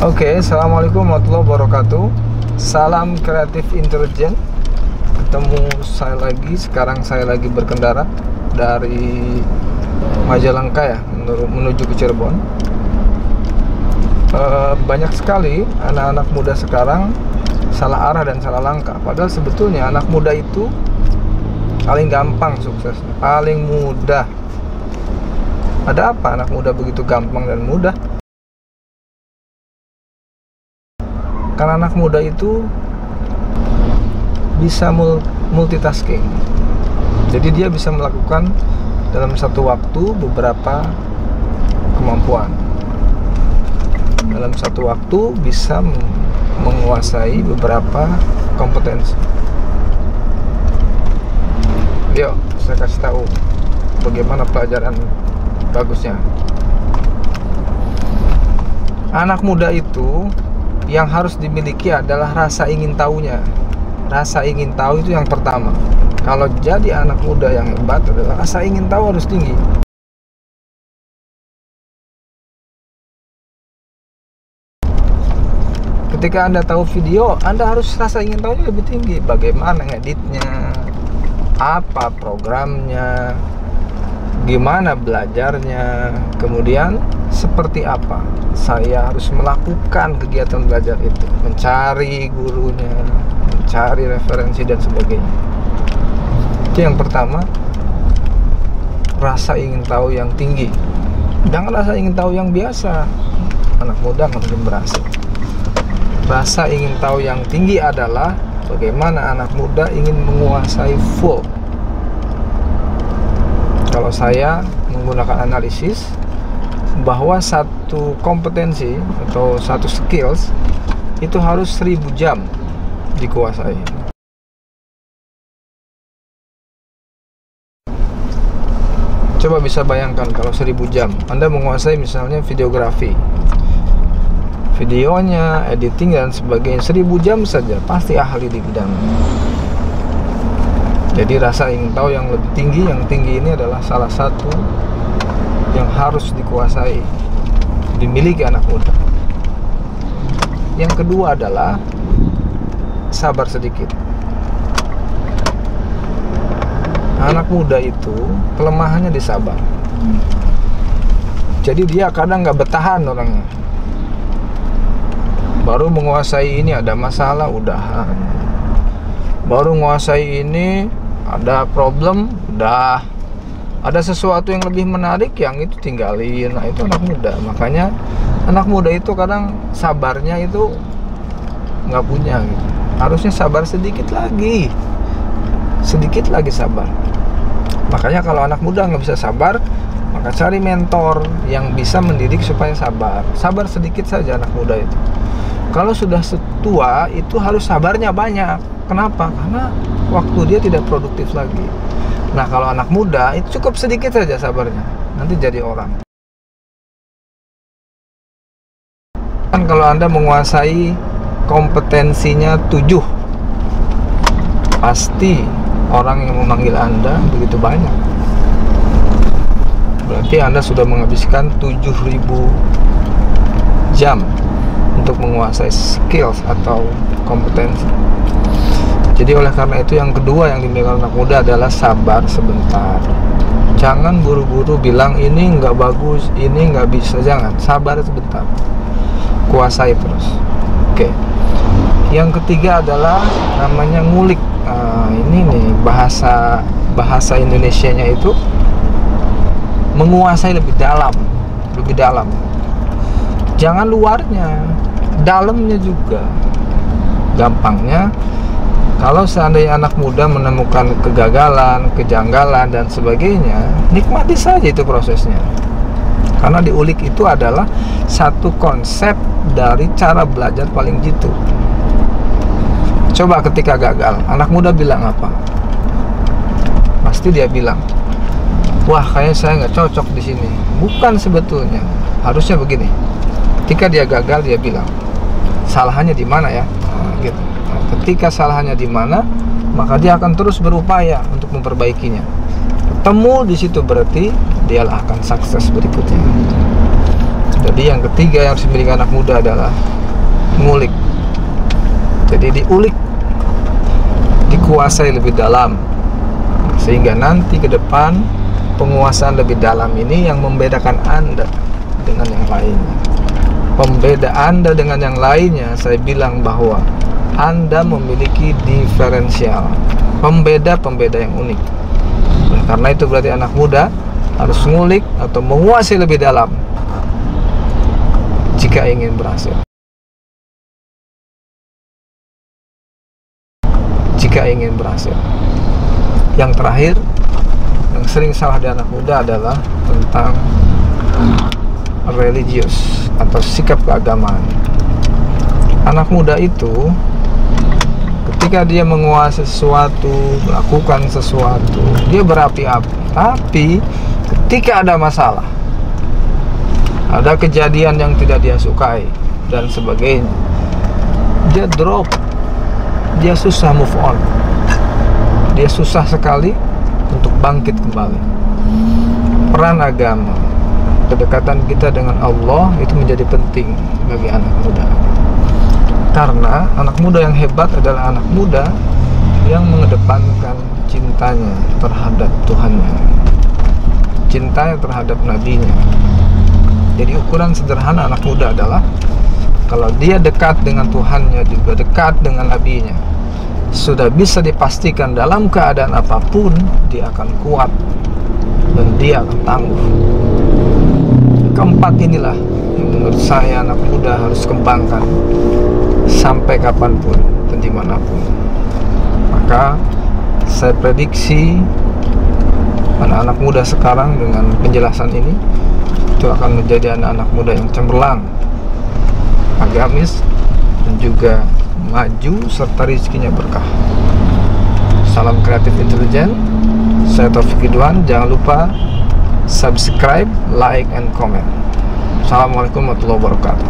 Oke, assalamualaikum warahmatullahi wabarakatuh. Salam kreatif intelijen. Ketemu saya lagi. Sekarang saya lagi berkendara dari Majalengka ya, menuju ke Cirebon. Banyak sekali anak-anak muda sekarang salah arah dan salah langkah. Padahal sebetulnya anak muda itu paling gampang suksesnya, paling mudah. Ada apa anak muda begitu gampang dan mudah? Karena anak muda itu bisa multitasking. Jadi dia bisa melakukan dalam satu waktu beberapa kemampuan. Dalam satu waktu bisa menguasai beberapa kompetensi. Yuk, saya kasih tahu bagaimana pelajaran bagusnya. Anak muda itu yang harus dimiliki adalah rasa ingin tahunya. Rasa ingin tahu itu yang pertama. Kalau jadi anak muda yang hebat adalah rasa ingin tahu harus tinggi. Ketika Anda tahu video, Anda harus rasa ingin tahunya lebih tinggi. Bagaimana ngeditnya, apa programnya, gimana belajarnya, kemudian seperti apa saya harus melakukan kegiatan belajar itu, mencari gurunya, mencari referensi dan sebagainya. Itu yang pertama, rasa ingin tahu yang tinggi. Jangan rasa ingin tahu yang biasa, anak muda nggak mungkin berhasil. Rasa ingin tahu yang tinggi adalah bagaimana anak muda ingin menguasai full. Kalau saya menggunakan analisis bahwa satu kompetensi atau satu skills itu harus 1000 jam dikuasai. Coba bisa bayangkan kalau 1000 jam Anda menguasai misalnya videografi, videonya, editing dan sebagainya, 1000 jam saja pasti ahli di bidangnya. Jadi rasa ingin tahu yang lebih tinggi, yang tinggi ini adalah salah satu yang harus dikuasai, dimiliki anak muda. Yang kedua adalah sabar sedikit. Anak muda itu kelemahannya di sabar. Jadi dia kadang nggak bertahan orangnya. Baru menguasai ini ada masalah, udahan. Baru menguasai ini ada problem, udah. Ada sesuatu yang lebih menarik, yang itu tinggalin. Nah, itu anak muda. Makanya anak muda itu kadang sabarnya itu nggak punya gitu. Harusnya sabar sedikit lagi sabar. Makanya kalau anak muda nggak bisa sabar, maka cari mentor yang bisa mendidik supaya sabar. Sabar sedikit saja anak muda itu. Kalau sudah tua itu harus sabarnya banyak. Kenapa? Karena waktu dia tidak produktif lagi. Nah, kalau anak muda itu cukup sedikit saja sabarnya, nanti jadi orang. Kan kalau Anda menguasai kompetensinya 7, pasti orang yang memanggil Anda begitu banyak. Berarti Anda sudah menghabiskan 7000 jam untuk menguasai skills atau kompetensi. Jadi oleh karena itu yang kedua yang dimiliki anak muda adalah sabar sebentar. Jangan buru-buru bilang ini nggak bagus, ini nggak bisa. Jangan, sabar sebentar. Kuasai terus. Oke. Yang ketiga adalah namanya ngulik. Ini nih bahasa Indonesianya itu menguasai lebih dalam. Jangan luarnya, dalamnya juga. Gampangnya, kalau seandainya anak muda menemukan kegagalan, kejanggalan dan sebagainya, nikmati saja itu prosesnya. Karena diulik itu adalah satu konsep dari cara belajar paling jitu. Coba ketika gagal, anak muda bilang apa? Pasti dia bilang, wah kayaknya saya nggak cocok di sini. Bukan sebetulnya, harusnya begini. Ketika dia gagal, dia bilang, salahnya di mana ya? Nah, gitu. Nah, ketika salahnya di mana, maka dia akan terus berupaya untuk memperbaikinya. Ketemu di situ berarti dialah akan sukses berikutnya. Jadi yang ketiga yang harus dimiliki anak muda adalah ngulik. Jadi diulik, dikuasai lebih dalam, sehingga nanti ke depan penguasaan lebih dalam ini yang membedakan Anda dengan yang lainnya. Pembeda Anda dengan yang lainnya, saya bilang bahwa Anda memiliki diferensial, pembeda yang unik. Nah, karena itu berarti anak muda harus ngulik atau menguasai lebih dalam jika ingin berhasil. Yang terakhir, yang sering salah di anak muda adalah tentang religius atau sikap keagamaan. Anak muda itu ketika dia menguasai sesuatu, melakukan sesuatu, dia berapi-api. Tapi ketika ada masalah, ada kejadian yang tidak dia sukai dan sebagainya, dia drop, dia susah move on, dia susah sekali untuk bangkit kembali. Peran agama, kedekatan kita dengan Allah itu menjadi penting bagi anak muda. Karena anak muda yang hebat adalah anak muda yang mengedepankan cintanya terhadap Tuhannya, cintanya terhadap nabinya. Jadi ukuran sederhana anak muda adalah kalau dia dekat dengan Tuhannya, juga dekat dengan nabinya, sudah bisa dipastikan dalam keadaan apapun dia akan kuat dan dia akan tangguh. Keempat inilah yang menurut saya anak muda harus kembangkan sampai kapanpun dan dimanapun. Maka saya prediksi anak-anak muda sekarang dengan penjelasan ini itu akan menjadi anak-anak muda yang cemerlang, agamis, dan juga maju serta rezekinya berkah. Salam kreatif intelijen. Saya Taufik Ridwan. Jangan lupa subscribe, like, and comment. Assalamualaikum warahmatullahi wabarakatuh.